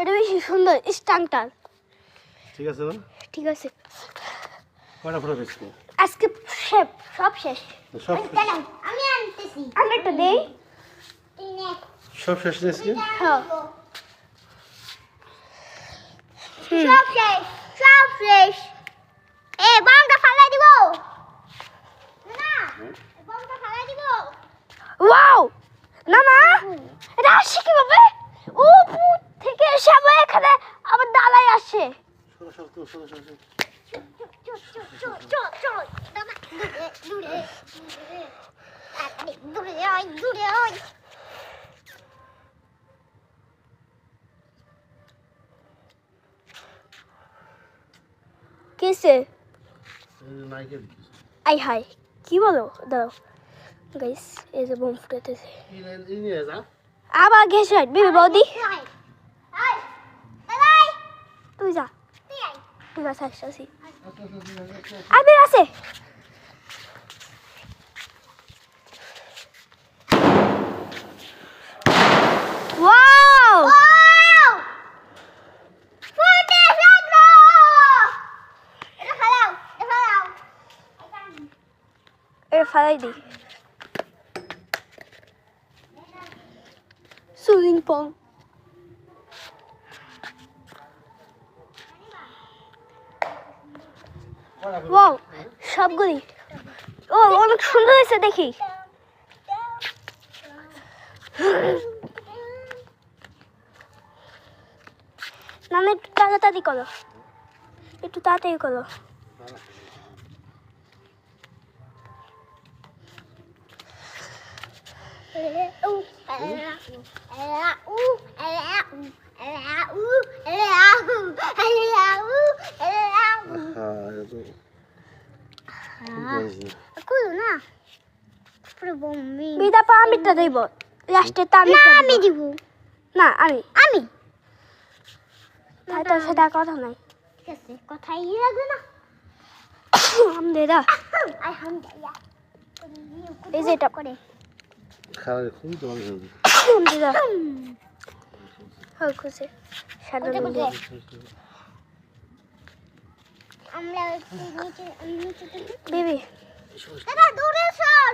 এটা বেশি সুন্দর স্টাংটার। ঠিক আছে না? ঠিক আছে। কয়টা ফটো পেয়েছি? আজকে সব শেষ। সব আমি আনতেছি। আমি একটা দেই। সব শেষ দিয়েছি? হ্যাঁ। সব শেষ। সব শেষ। বামটা ফালাই দিব। না, বামটা ফালাই দিব। ওয়াও! না না, এটা আসে কিভাবে? ও থেকে এসে আবার এখানে আবার ডালাই আসে। কিসে? আই হাই, কি বলো? দাঁড়াও গাইস, এই যে বোম ফুটাতেছে। আবার গেছে বেবি বৌদি। তুই যা, তুই যা, আসছি আমি আছে। ওয়াও! ফালাই দি সুইং পং। ওয়াও, সবগুলি ও অনেক সুন্দর হয়েছে দেখি। না না, একটু তাড়াতাড়ি করো, একটু তাড়াতাড়ি করো। আমিটা দিব লাস্টে, আমি দিব না, আমি তাই তোর সাথে কথা নাই। ঠিক আছে, কথাই লাগবে না। আমদেরা এই যে এটা করে খারাপ খুবই তো ভালো হবে। আমদেরা হয় খুশি সাদা মধ্যে আমরা নিচে বেবি দাদা দূরে সর।